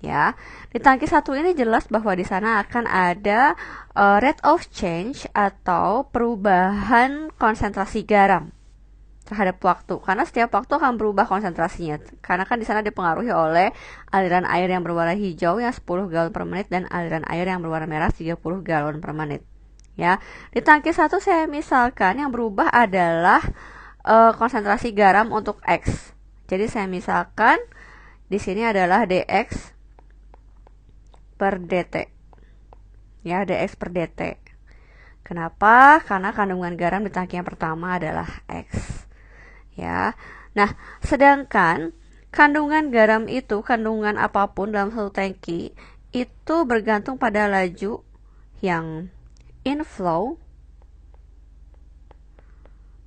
Ya, di tangki 1 ini jelas bahwa di sana akan ada rate of change atau perubahan konsentrasi garam terhadap waktu, karena setiap waktu akan berubah konsentrasinya, karena kan di sana dipengaruhi oleh aliran air yang berwarna hijau yang 10 galon per menit dan aliran air yang berwarna merah 30 galon per menit. Ya, di tangki 1 saya misalkan yang berubah adalah konsentrasi garam untuk X. Jadi saya misalkan di sini adalah dx per dt. Ya, dx per dt. Kenapa? Karena kandungan garam di tangki yang pertama adalah X. Ya. Nah, sedangkan kandungan garam itu, kandungan apapun dalam satu tangki itu bergantung pada laju yang inflow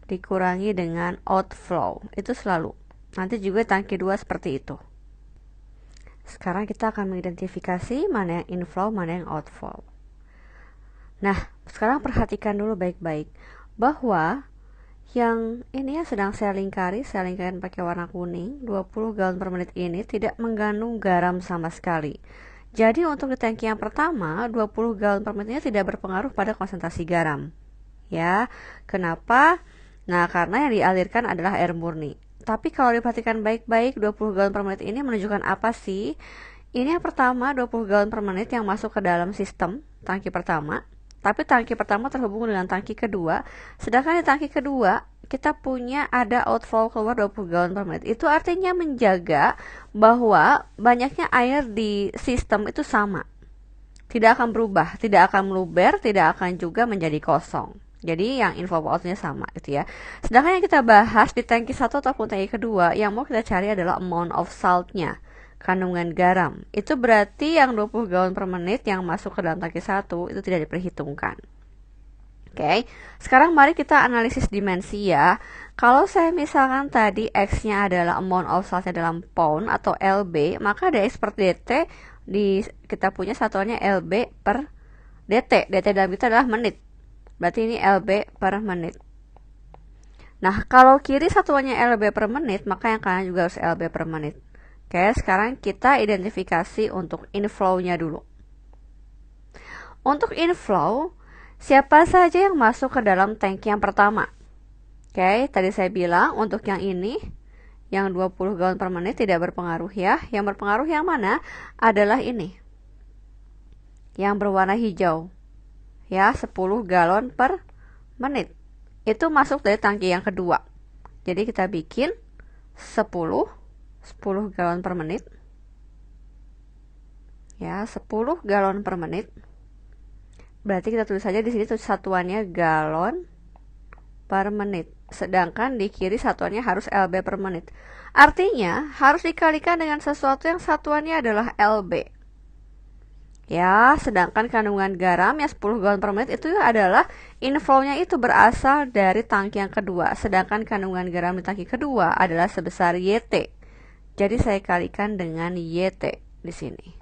dikurangi dengan outflow. Itu selalu. Nanti juga tangki 2 seperti itu. Sekarang kita akan mengidentifikasi mana yang inflow, mana yang outflow. Nah, sekarang perhatikan dulu baik-baik bahwa yang ini yang sedang saya lingkarin pakai warna kuning, 20 galon per menit ini tidak mengandung garam sama sekali. Jadi untuk di tangki yang pertama, 20 galon per menitnya tidak berpengaruh pada konsentrasi garam. Ya, kenapa? Nah, karena yang dialirkan adalah air murni. Tapi kalau diperhatikan baik-baik, 20 galon per menit ini menunjukkan apa sih? Ini yang pertama, 20 galon per menit yang masuk ke dalam sistem tangki pertama. Tapi tangki pertama terhubung dengan tangki kedua, sedangkan di tangki kedua kita punya ada outflow keluar 20 galon per menit. Itu artinya menjaga bahwa banyaknya air di sistem itu sama. Tidak akan berubah, tidak akan meluber, tidak akan juga menjadi kosong. Jadi yang inflow outnya sama gitu ya. Sedangkan yang kita bahas di tangki 1 ataupun tangki kedua, yang mau kita cari adalah amount of saltnya, kandungan garam. Itu berarti yang 20 galon per menit yang masuk ke dalam tangki 1 itu tidak diperhitungkan. Oke, sekarang mari kita analisis dimensi ya. Kalau saya misalkan tadi X-nya adalah amount of saltnya dalam pound atau LB, maka dx per dt kita punya satuannya LB per dt. dt dalam kita adalah menit. Berarti ini LB per menit. Nah, kalau kiri satuannya LB per menit, maka yang kanan juga harus LB per menit. Oke, sekarang kita identifikasi untuk inflow-nya dulu. Untuk inflow, siapa saja yang masuk ke dalam tangki yang pertama? Oke, tadi saya bilang untuk yang ini, yang 20 galon per menit tidak berpengaruh ya. Yang berpengaruh yang mana? Adalah ini. Yang berwarna hijau. Ya, 10 galon per menit. Itu masuk dari tangki yang kedua. Jadi kita bikin 10 galon per menit. Ya, 10 galon per menit. Berarti kita tulis saja di sini satuannya galon per menit. Sedangkan di kiri satuannya harus LB per menit. Artinya harus dikalikan dengan sesuatu yang satuannya adalah LB. Ya, sedangkan kandungan garam yang 10 galon per menit itu adalah inflow-nya itu berasal dari tangki yang kedua. Sedangkan kandungan garam di tangki kedua adalah sebesar YT. Jadi saya kalikan dengan YT di sini.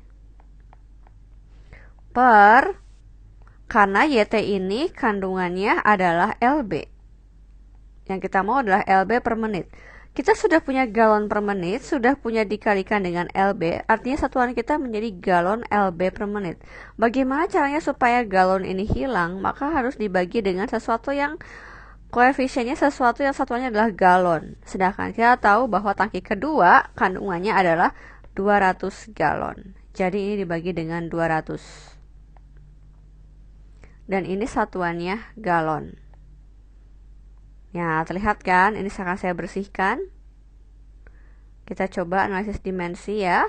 Karena YT ini kandungannya adalah LB. Yang kita mau adalah LB per menit. Kita sudah punya galon per menit, sudah punya dikalikan dengan LB, artinya satuan kita menjadi galon LB per menit. Bagaimana caranya supaya galon ini hilang? Maka harus dibagi dengan sesuatu yang koefisiennya sesuatu yang satuannya adalah galon. Sedangkan kita tahu bahwa tangki kedua kandungannya adalah 200 galon. Jadi ini dibagi dengan 200. Dan ini satuannya galon. Ya, terlihat kan? Ini akan saya bersihkan. Kita coba analisis dimensi ya.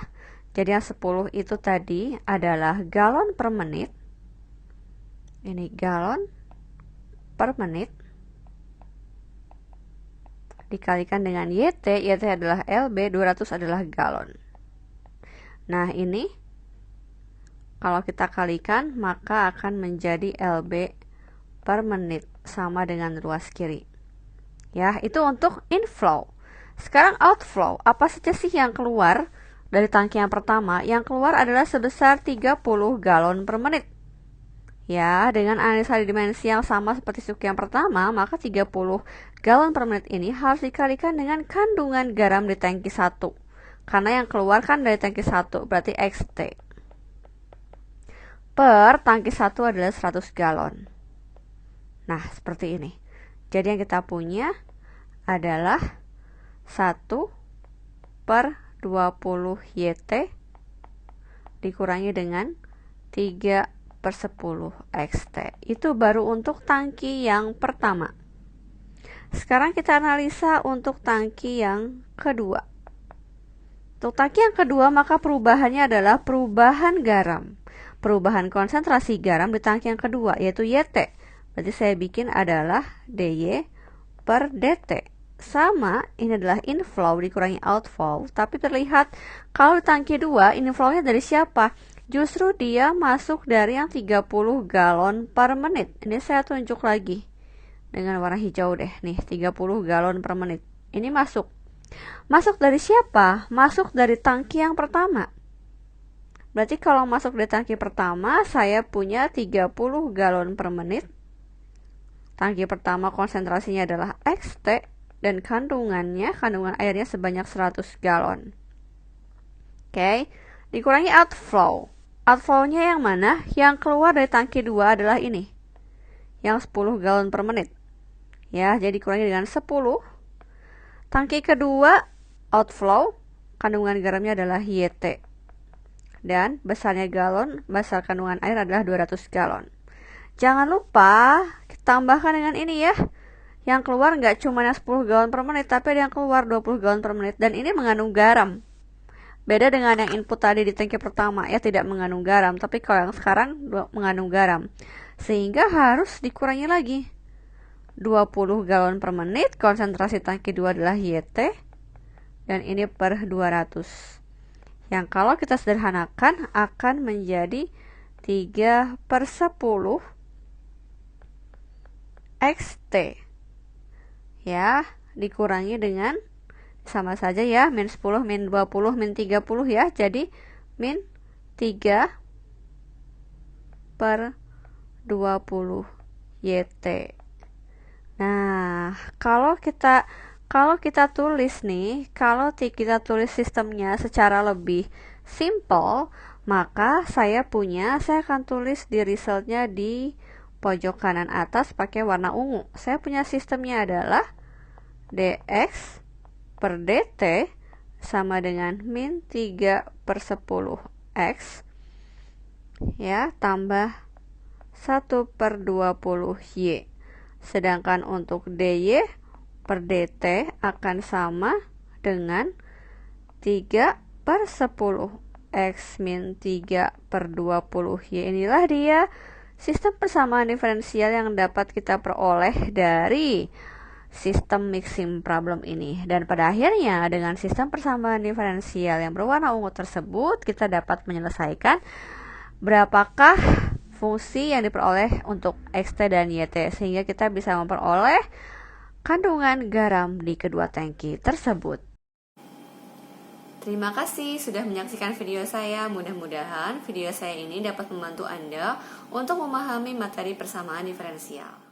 Jadi yang 10 itu tadi adalah galon per menit. Ini galon per menit. Dikalikan dengan YT, YT adalah LB, 200 adalah galon. Nah, ini kalau kita kalikan, maka akan menjadi LB per menit, sama dengan ruas kiri. Ya, itu untuk inflow. Sekarang outflow, apa saja sih yang keluar dari tangki yang pertama? Yang keluar adalah sebesar 30 galon per menit. Ya, dengan analisa dimensi yang sama seperti suku yang pertama, maka 30 galon per menit ini harus dikalikan dengan kandungan garam di tangki 1. karena yang keluar kan dari tangki 1, berarti XT. Per tangki 1 adalah 100 galon. Nah, seperti ini. Jadi yang kita punya adalah 1 per 20 YT dikurangi dengan 3 per 10 XT. Itu baru untuk tangki yang pertama. Sekarang kita analisa untuk tangki yang kedua. Untuk tangki yang kedua, maka perubahannya adalah perubahan garam. Perubahan konsentrasi garam di tangki yang kedua, yaitu YT. Berarti saya bikin adalah DY per DT. Sama, ini adalah inflow dikurangi outflow. Tapi terlihat kalau di tangki 2, inflownya dari siapa? Justru dia masuk dari yang 30 galon per menit. Ini saya tunjuk lagi dengan warna hijau deh. Nih, 30 galon per menit. Ini masuk. Masuk dari siapa? Masuk dari tangki yang pertama. Berarti kalau masuk dari tangki pertama, saya punya 30 galon per menit. Tangki pertama konsentrasinya adalah XT dan kandungan airnya sebanyak 100 galon. Oke, dikurangi outflow. Outflow-nya yang mana? Yang keluar dari tangki 2 adalah ini. Yang 10 galon per menit. Ya, jadi dikurangi dengan 10. Tangki kedua, outflow, kandungan garamnya adalah YT. Dan besarnya galon, besar kandungan air adalah 200 galon. Jangan lupa tambahkan dengan ini ya. Yang keluar nggak cuma yang 10 galon per menit, tapi ada yang keluar 20 galon per menit. Dan ini mengandung garam. Beda dengan yang input tadi di tangki pertama, ya tidak mengandung garam. Tapi kalau yang sekarang mengandung garam. Sehingga harus dikurangi lagi. 20 galon per menit, konsentrasi tangki 2 adalah YT. Dan ini per 200. Yang kalau kita sederhanakan akan menjadi 3 per 10 XT. Ya, dikurangi dengan sama saja ya, min 10, min 20, min 30 ya. Jadi, min 3 per 20 YT. Nah, kalau kita tulis nih, kalau kita tulis sistemnya secara lebih simple, maka saya akan tulis di resultnya di pojok kanan atas pakai warna ungu. Saya punya sistemnya adalah dx per dt sama dengan min 3 per 10 x ya, tambah 1 per 20 y. Sedangkan untuk dy per dt akan sama dengan 3 per 10 x min 3 per 20 y. Inilah dia sistem persamaan diferensial yang dapat kita peroleh dari sistem mixing problem ini. Dan pada akhirnya dengan sistem persamaan diferensial yang berwarna ungu tersebut, kita dapat menyelesaikan berapakah fungsi yang diperoleh untuk xt dan yt, sehingga kita bisa memperoleh kandungan garam di kedua tangki tersebut. Terima kasih sudah menyaksikan video saya. Mudah-mudahan video saya ini dapat membantu Anda untuk memahami materi persamaan diferensial.